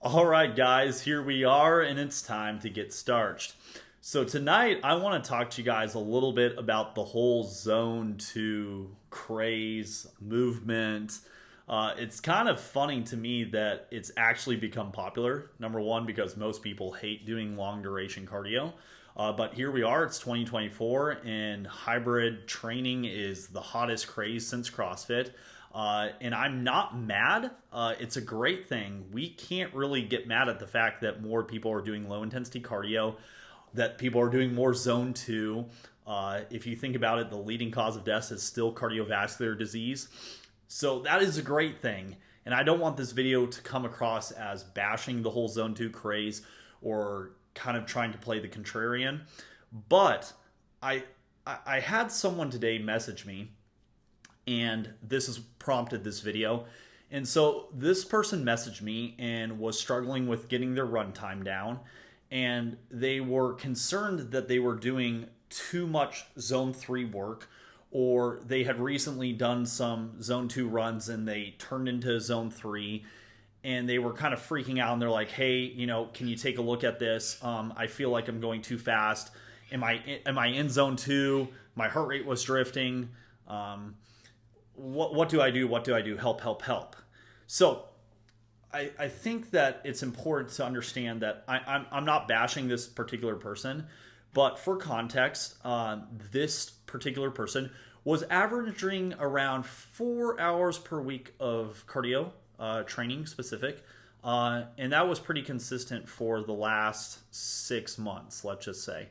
All right, guys, here we are, and it's time to get starched. So, tonight I want to talk to you guys a little bit about the whole Zone 2 craze movement. It's kind of funny to me that it's actually become popular. Number one, because most people hate doing long duration cardio. But here we are, it's 2024, and hybrid training is the hottest craze since CrossFit. And I'm not mad. It's a great thing. We can't really get mad at the fact that more people are doing low intensity cardio, that people are doing more zone 2. If you think about it, the leading cause of death is still cardiovascular disease. So that is a great thing. And I don't want this video to come across as bashing the whole zone 2 craze or kind of trying to play the contrarian. But I had someone today message me, and this has prompted this video. And so this person messaged me and was struggling with getting their runtime down, and they were concerned that they were doing too much zone 3 work, or they had recently done some zone 2 runs and they turned into zone 3, and they were kind of freaking out, and they're like, hey, can you take a look at this? I feel like I'm going too fast. Am I in zone 2? My heart rate was drifting. What do I do? What do I do? Help, help, help. So I think that it's important to understand that I'm not bashing this particular person, but for context, this particular person was averaging around 4 hours per week of cardio training specific. And that was pretty consistent for the last 6 months, let's just say.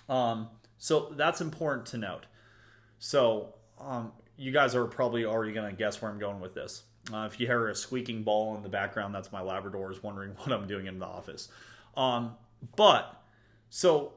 So that's important to note. So, you guys are probably already going to guess where I'm going with this. If you hear a squeaking ball in the background, that's my Labradors wondering what I'm doing in the office. So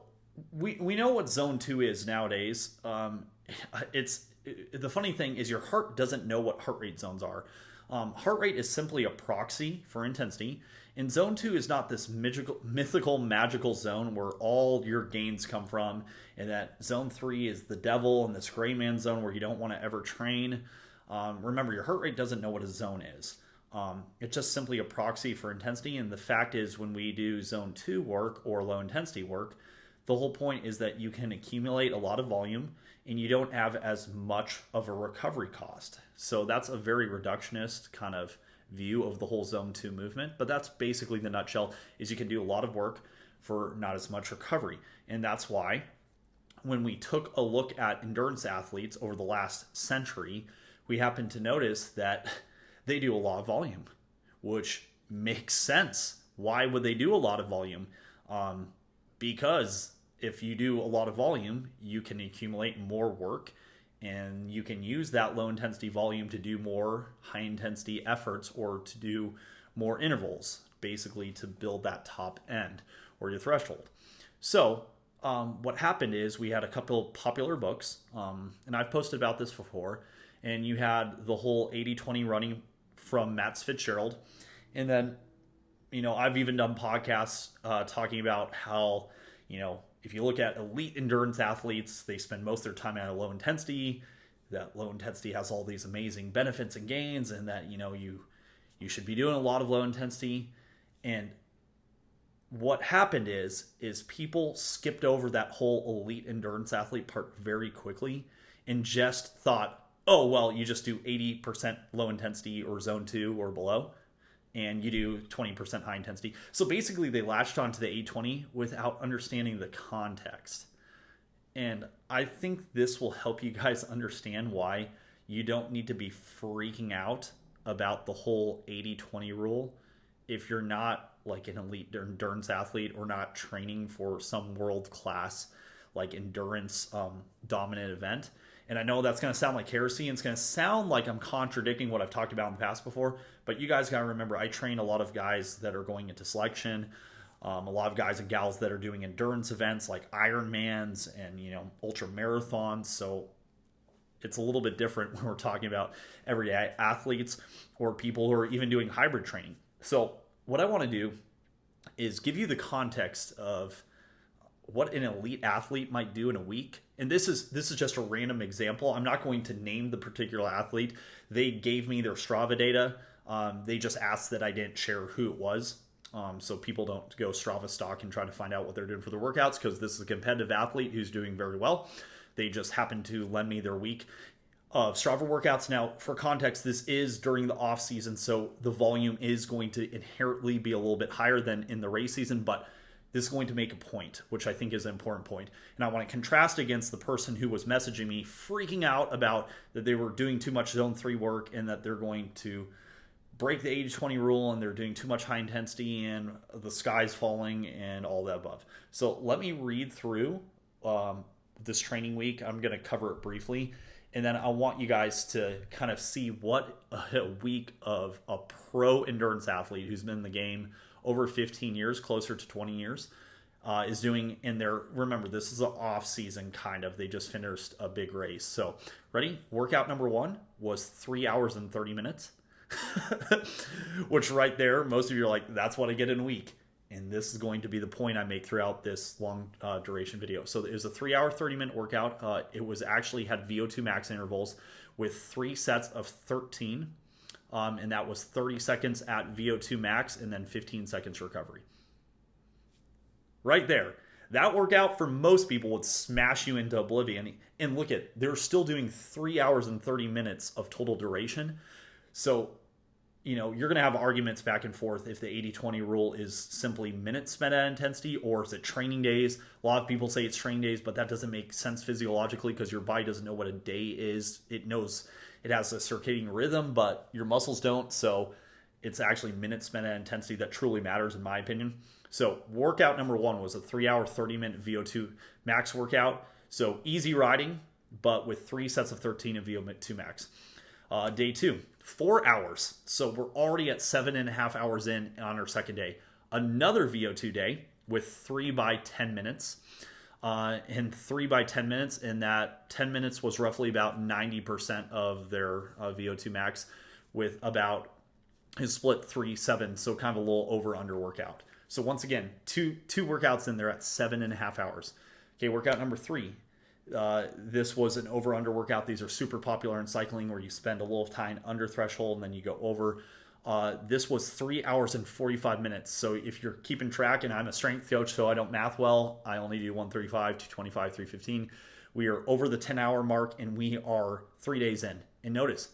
we know what zone 2 is nowadays. The funny thing is your heart doesn't know what heart rate zones are. Heart rate is simply a proxy for intensity. And zone 2 is not this mythical, magical zone where all your gains come from, and that zone 3 is the devil and this gray man zone where you don't want to ever train. Remember, your heart rate doesn't know what a zone is. It's just simply a proxy for intensity, and the fact is when we do zone 2 work or low intensity work, the whole point is that you can accumulate a lot of volume and you don't have as much of a recovery cost. So that's a very reductionist kind of view of the whole zone 2 movement, but that's basically the nutshell. Is you can do a lot of work for not as much recovery. And that's why when we took a look at endurance athletes over the last century, we happened to notice that they do a lot of volume, which makes sense. Why would they do a lot of volume? Because if you do a lot of volume, you can accumulate more work, and you can use that low intensity volume to do more high intensity efforts or to do more intervals, basically to build that top end or your threshold. So what happened is we had a couple popular books, and I've posted about this before, and you had the whole 80-20 running from Matt Fitzgerald. And then, I've even done podcasts talking about how, if you look at elite endurance athletes, they spend most of their time at a low intensity. That low intensity has all these amazing benefits and gains, and that you should be doing a lot of low intensity. And what happened is people skipped over that whole elite endurance athlete part very quickly and just thought, oh well, you just do 80% low intensity or zone 2 or below, and you do 20% high intensity. So basically they latched onto the 80-20 without understanding the context. And I think this will help you guys understand why you don't need to be freaking out about the whole 80-20 rule if you're not like an elite endurance athlete or not training for some world-class like endurance dominant event. And I know that's going to sound like heresy, and it's going to sound like I'm contradicting what I've talked about in the past before, but you guys got to remember, I train a lot of guys that are going into selection, a lot of guys and gals that are doing endurance events like Ironmans and, ultra marathons. So it's a little bit different when we're talking about everyday athletes or people who are even doing hybrid training. So what I want to do is give you the context of what an elite athlete might do in a week. And this is just a random example. I'm not going to name the particular athlete. They gave me their Strava data. They just asked that I didn't share who it was. so people don't go Strava stock and try to find out what they're doing for their workouts, because this is a competitive athlete who's doing very well. They just happen to lend me their week of Strava workouts. Now, for context, this is during the off season, so the volume is going to inherently be a little bit higher than in the race season, but this is going to make a point, which I think is an important point. And I want to contrast against the person who was messaging me freaking out about that they were doing too much zone 3 work and that they're going to break the 80-20 rule and they're doing too much high intensity and the sky's falling and all that above. So let me read through this training week. I'm going to cover it briefly. And then I want you guys to kind of see what a week of a pro endurance athlete who's been in the game over 15 years, closer to 20 years, is doing in their, remember, this is an off season kind of, they just finished a big race. So ready? Workout number 1 was 3 hours and 30 minutes, which right there, most of you are like, that's what I get in a week. And this is going to be the point I make throughout this long duration video. So it was a 3 hour, 30-minute workout. It was actually had VO2 max intervals with 3 sets of 13. And that was 30 seconds at VO2 max and then 15 seconds recovery. Right there. That workout for most people would smash you into oblivion. And look at, they're still doing 3 hours and 30 minutes of total duration. So, you know, you're going to have arguments back and forth if the 80-20 rule is simply minutes spent at intensity or is it training days. A lot of people say it's training days, but that doesn't make sense physiologically because your body doesn't know what a day is. It knows it has a circadian rhythm, but your muscles don't. So it's actually minutes spent at intensity that truly matters, in my opinion. So workout number 1 was a 3 hour, 30-minute VO2 max workout. So easy riding, but with 3 sets of 13 of VO2 max. Day 2, 4 hours. So we're already at 7.5 hours in on our second day. Another VO2 day with 3 by 10 minutes. And 3 by 10 minutes, and that 10 minutes was roughly about 90% of their VO2 max, with about his split 3-7, so kind of a little over-under workout. So once again, two workouts in there at 7.5 hours. Okay, workout number 3. This was an over-under workout. These are super popular in cycling where you spend a little time under threshold and then you go over. This was 3 hours and 45 minutes. So if you're keeping track, and I'm a strength coach, so I don't math well, I only do 135, 225, 315. We are over the 10-hour mark and we are 3 days in. And notice,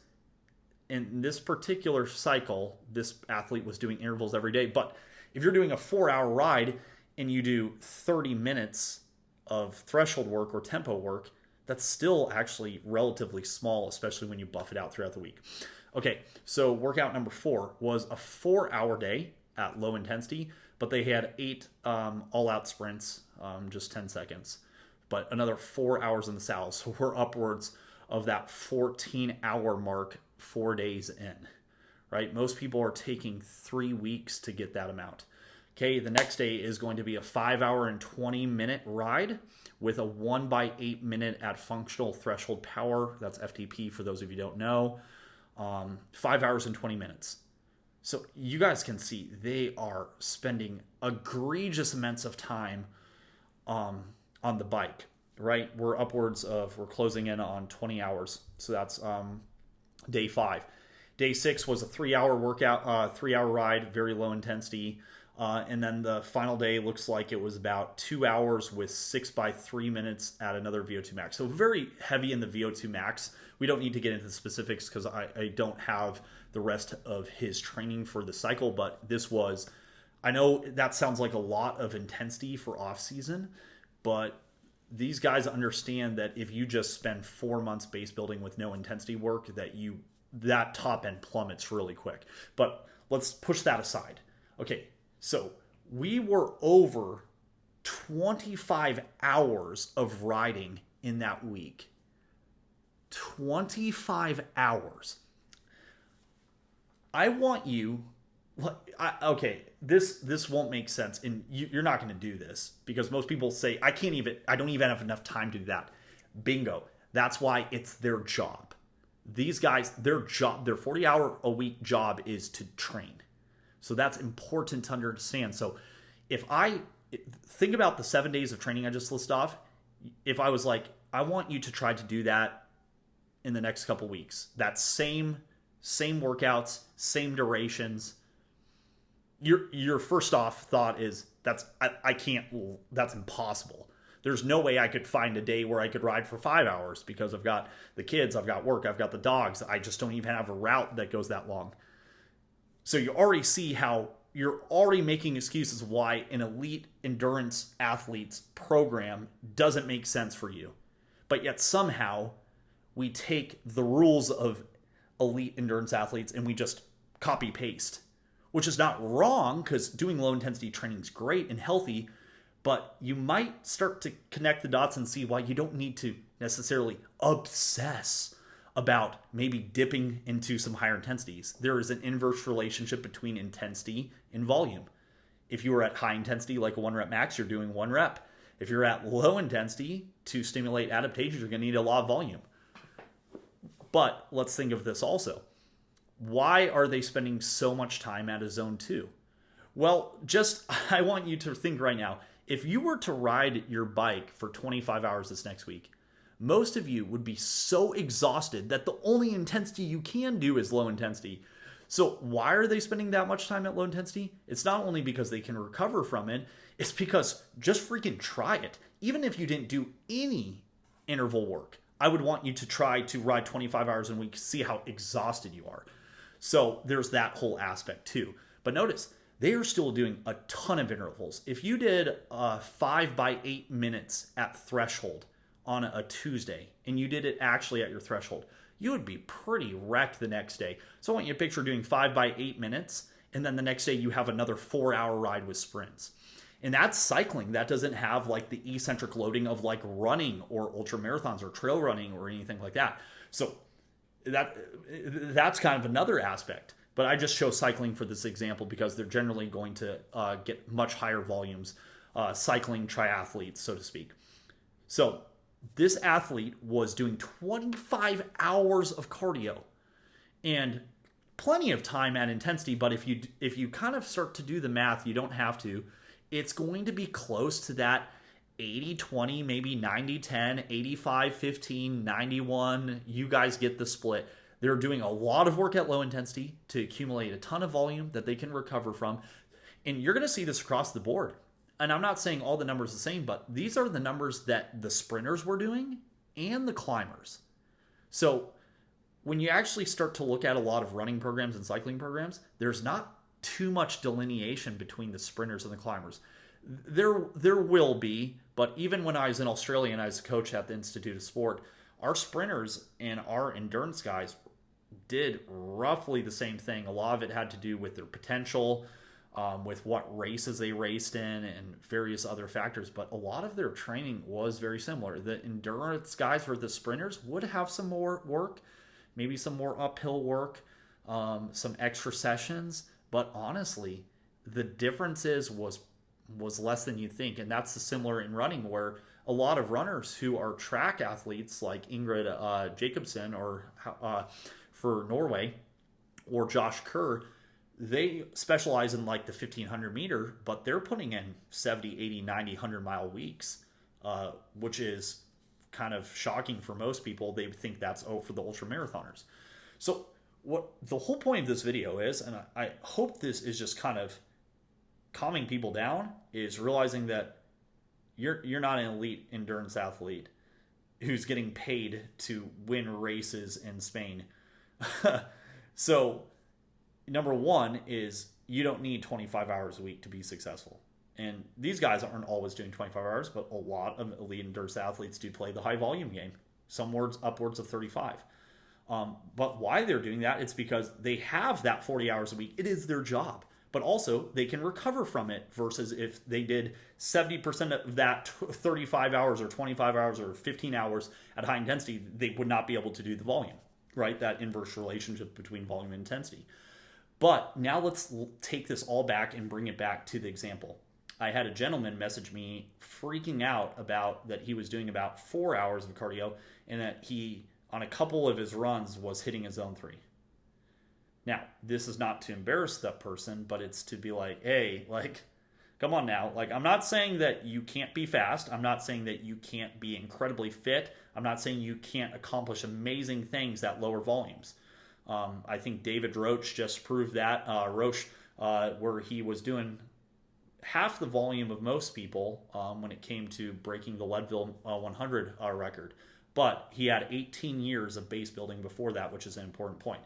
in this particular cycle, this athlete was doing intervals every day. But if you're doing a 4-hour ride and you do 30 minutes of threshold work or tempo work, that's still actually relatively small, especially when you buff it out throughout the week. Okay, so workout number 4 was a 4-hour day at low intensity, but they had 8 all-out sprints, just 10 seconds, but another 4 hours in the saddle. So we're upwards of that 14-hour mark 4 days in, right? Most people are taking 3 weeks to get that amount. Okay, the next day is going to be a 5 hour and 20-minute ride with a 1 by 8 minute at functional threshold power. That's FTP for those of you who don't know. 5 hours and 20 minutes. So you guys can see they are spending egregious amounts of time on the bike, right? We're closing in on 20 hours. So that's day 5. Day 6 was a 3-hour workout, 3-hour ride, very low intensity. And then the final day looks like it was about 2 hours with 6 by 3 minutes at another VO2 max. So very heavy in the VO2 max. We don't need to get into the specifics because I don't have the rest of his training for the cycle, but this was, I know that sounds like a lot of intensity for off season, but these guys understand that if you just spend 4 months base building with no intensity work, that top end plummets really quick. But let's push that aside. Okay. So we were over 25 hours of riding in that week. 25 hours. I want you, okay, this won't make sense, and you're not going to do this because most people say, I don't even have enough time to do that. Bingo. That's why it's their job. These guys, their 40-hour-a-week job is to train. So that's important to understand. So if I think about the 7 days of training I just listed off, if I was like, I want you to try to do that in the next couple weeks, that same workouts, same durations, your first off thought is I can't, that's impossible. There's no way I could find a day where I could ride for 5 hours because I've got the kids, I've got work, I've got the dogs. I just don't even have a route that goes that long. So you already see how you're already making excuses why an elite endurance athlete's program doesn't make sense for you. But yet somehow we take the rules of elite endurance athletes and we just copy paste, which is not wrong because doing low intensity training is great and healthy, but you might start to connect the dots and see why you don't need to necessarily obsess about maybe dipping into some higher intensities. There is an inverse relationship between intensity and volume. If you are at high intensity, like a 1 rep max, you're doing 1 rep. If you're at low intensity, to stimulate adaptation, you're going to need a lot of volume. But let's think of this also. Why are they spending so much time at a zone 2? Well, I want you to think right now, if you were to ride your bike for 25 hours this next week, most of you would be so exhausted that the only intensity you can do is low intensity. So why are they spending that much time at low intensity? It's not only because they can recover from it, it's because just freaking try it. Even if you didn't do any interval work, I would want you to try to ride 25 hours a week, see how exhausted you are. So there's that whole aspect too. But notice, they are still doing a ton of intervals. If you did 5 by 8 minutes at threshold on a Tuesday, and you did it actually at your threshold, you would be pretty wrecked the next day. So I want you to picture doing 5 by 8 minutes, and then the next day you have another 4-hour ride with sprints. And that's cycling. That doesn't have like the eccentric loading of like running or ultra marathons or trail running or anything like that. So that's kind of another aspect. But I just show cycling for this example because they're generally going to get much higher volumes, cycling triathletes, so to speak. So this athlete was doing 25 hours of cardio and plenty of time at intensity. But if you kind of start to do the math, you don't have to. It's going to be close to that 80-20, maybe 90-10, 85-15, 91. You guys get the split. They're doing a lot of work at low intensity to accumulate a ton of volume that they can recover from. And you're going to see this across the board. And I'm not saying all the numbers are the same, but these are the numbers that the sprinters were doing and the climbers. So when you actually start to look at a lot of running programs and cycling programs, there's not too much delineation between the sprinters and the climbers. There will be, but even when I was in Australia and I was a coach at the Institute of Sport, our sprinters and our endurance guys did roughly the same thing. A lot of it had to do with their potential, with what races they raced in and various other factors, but a lot of their training was very similar. The endurance guys for the sprinters would have some more work, maybe some more uphill work, some extra sessions, but honestly, the differences was less than you think. And that's similar in running, where a lot of runners who are track athletes like Ingrid Jacobsen or for Norway, or Josh Kerr, they specialize in like the 1500 meter, but they're putting in 70, 80, 90, 100-mile weeks, which is kind of shocking for most people. They think that's for the ultra marathoners. So what the whole point of this video is, and I hope this is just kind of calming people down, is realizing that you're not an elite endurance athlete who's getting paid to win races in Spain. So number one is you don't need 25 hours a week to be successful. And these guys aren't always doing 25 hours, but a lot of elite endurance athletes do play the high volume game, some upwards of 35. But why they're doing that, it's because they have that 40 hours a week. It is their job. But also they can recover from it, versus if they did 70% of that 35 hours or 25 hours or 15 hours at high intensity, they would not be able to do the volume, right? That inverse relationship between volume and intensity. But now let's take this all back and bring it back to the example. I had a gentleman message me freaking out about that he was doing about 4 hours of cardio and that he, on a couple of his runs, was hitting a zone 3. Now, this is not to embarrass that person, but it's to be like, hey, like, come on now. Like, I'm not saying that you can't be fast. I'm not saying that you can't be incredibly fit. I'm not saying you can't accomplish amazing things at lower volumes. I think David Roach just proved that. Roach where he was doing half the volume of most people when it came to breaking the Leadville 100 record. But he had 18 years of base building before that, which is an important point.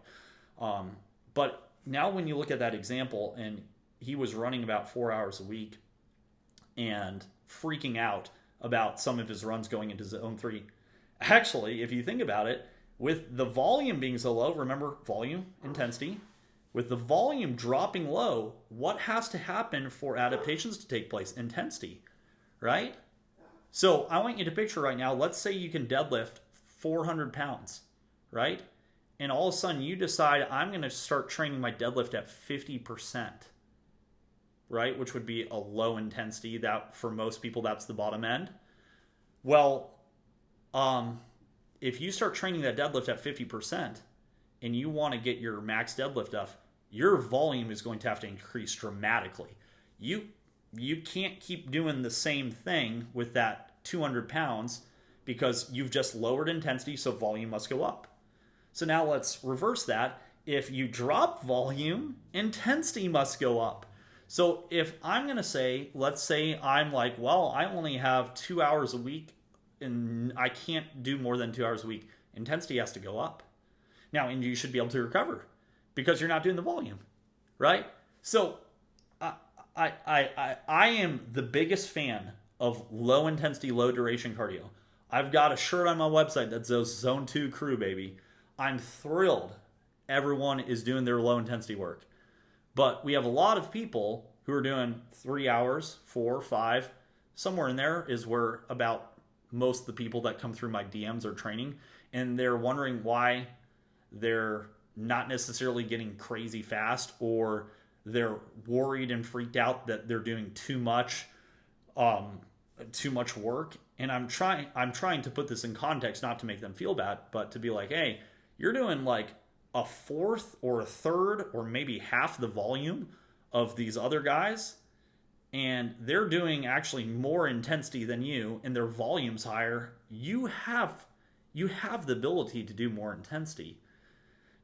But now when you look at that example, and he was running about 4 hours a week and freaking out about some of his runs going into zone 3. Actually, if you think about it, with the volume being so low, remember volume, intensity, with the volume dropping low, what has to happen for adaptations to take place? Intensity, right? So I want you to picture right now, let's say you can deadlift 400 pounds, right? And all of a sudden you decide, I'm going to start training my deadlift at 50%, right? Which would be a low intensity. That for most people, that's the bottom end. Well, if you start training that deadlift at 50% and you want to get your max deadlift up, your volume is going to have to increase dramatically. You can't keep doing the same thing with that 200 pounds because you've just lowered intensity, so volume must go up. So now let's reverse that. If you drop volume, intensity must go up. So if I'm going to say, let's say I'm like, well, I only have 2 hours a week and I can't do more than 2 hours a week, intensity has to go up. Now, and you should be able to recover because you're not doing the volume, right? So I am the biggest fan of low intensity, low duration cardio. I've got a shirt on my website that says Zone 2 Crew, baby. I'm thrilled everyone is doing their low intensity work. But we have a lot of people who are doing 3 hours, 4, 5, somewhere in there is where about most of the people that come through my DMs are training, and they're wondering why they're not necessarily getting crazy fast, or they're worried and freaked out that they're doing too much work. And I'm trying to put this in context, not to make them feel bad, but to be like, hey, you're doing like a fourth or a third or maybe half the volume of these other guys, and they're doing actually more intensity than you, and their volume's higher. You have the ability to do more intensity.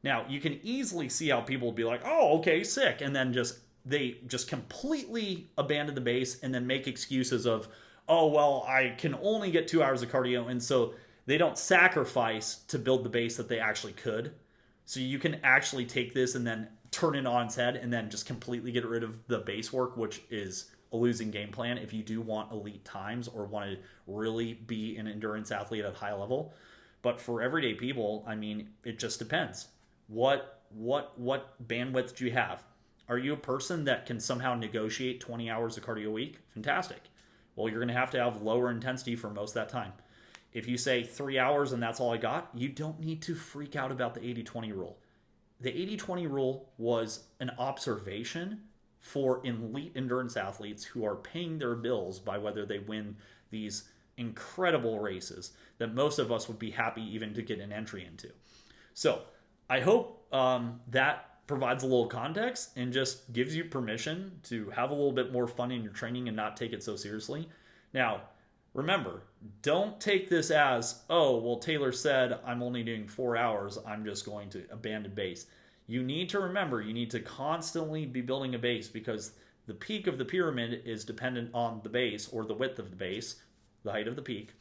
Now, you can easily see how people will be like, oh, okay, sick, and then they just completely abandon the base and then make excuses of, oh, well, I can only get 2 hours of cardio, and so they don't sacrifice to build the base that they actually could. So you can actually take this and then turn it on its head and then just completely get rid of the base work, which is a losing game plan if you do want elite times or want to really be an endurance athlete at a high level. But for everyday people, I mean, it just depends. What bandwidth do you have? Are you a person that can somehow negotiate 20 hours of cardio a week? Fantastic. Well, you're going to have lower intensity for most of that time. If you say 3 hours and that's all I got, you don't need to freak out about the 80-20 rule. The 80-20 rule was an observation for elite endurance athletes who are paying their bills by whether they win these incredible races that most of us would be happy even to get an entry into. So I hope that provides a little context and just gives you permission to have a little bit more fun in your training and not take it so seriously. Now, remember, don't take this as, oh, well, Taylor said I'm only doing 4 hours, I'm just going to abandon base. You need to remember, you need to constantly be building a base because the peak of the pyramid is dependent on the base or the width of the base, the height of the peak.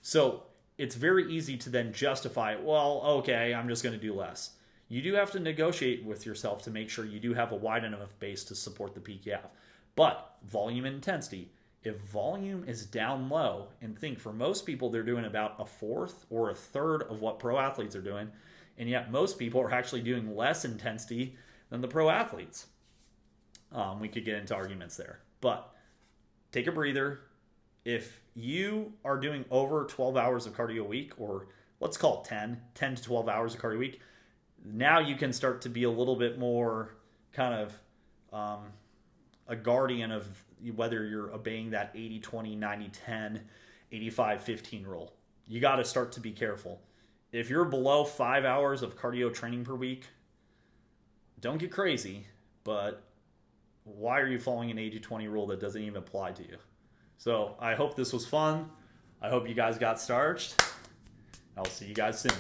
So it's very easy to then justify, well, okay, I'm just going to do less. You do have to negotiate with yourself to make sure you do have a wide enough base to support the peak you have. But volume and intensity, if volume is down low, and think for most people they're doing about a fourth or a third of what pro athletes are doing, and yet most people are actually doing less intensity than the pro athletes. We could get into arguments there. But take a breather. If you are doing over 12 hours of cardio a week, or let's call it 10 to 12 hours of cardio a week, now you can start to be a little bit more kind of a guardian of whether you're obeying that 80-20, 90-10, 85-15 rule. You got to start to be careful. If you're below 5 hours of cardio training per week, don't get crazy, but why are you following an 80-20 rule that doesn't even apply to you? So I hope this was fun. I hope you guys got starched. I'll see you guys soon.